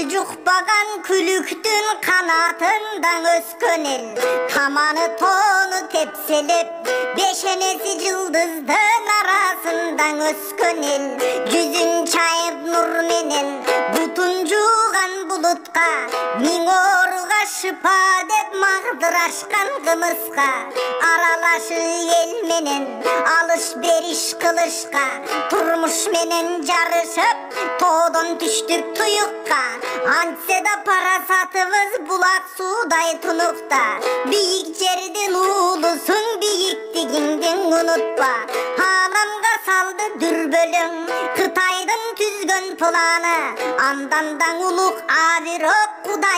жукпаган күлүктүн канатындан өскөн эл каманы тоону тепселеп бешенеси жылдыздын арасындан өскөн эл жүзүн чайып нур менен бутун жууган булутка миң ооруга шыпа деп магдырашкан кымызга аралашы эл менен алыш бериш кылышка турмуш менен жарышып тоодон түштүк туюкка антсе да парасатыбыз булак суудай тунукта бийик жердин уулусуң бийиктигиңдин унутпа ааламга салды дүрбөлөң Кытайдын түзгөн планы андан да улук абирок Кудай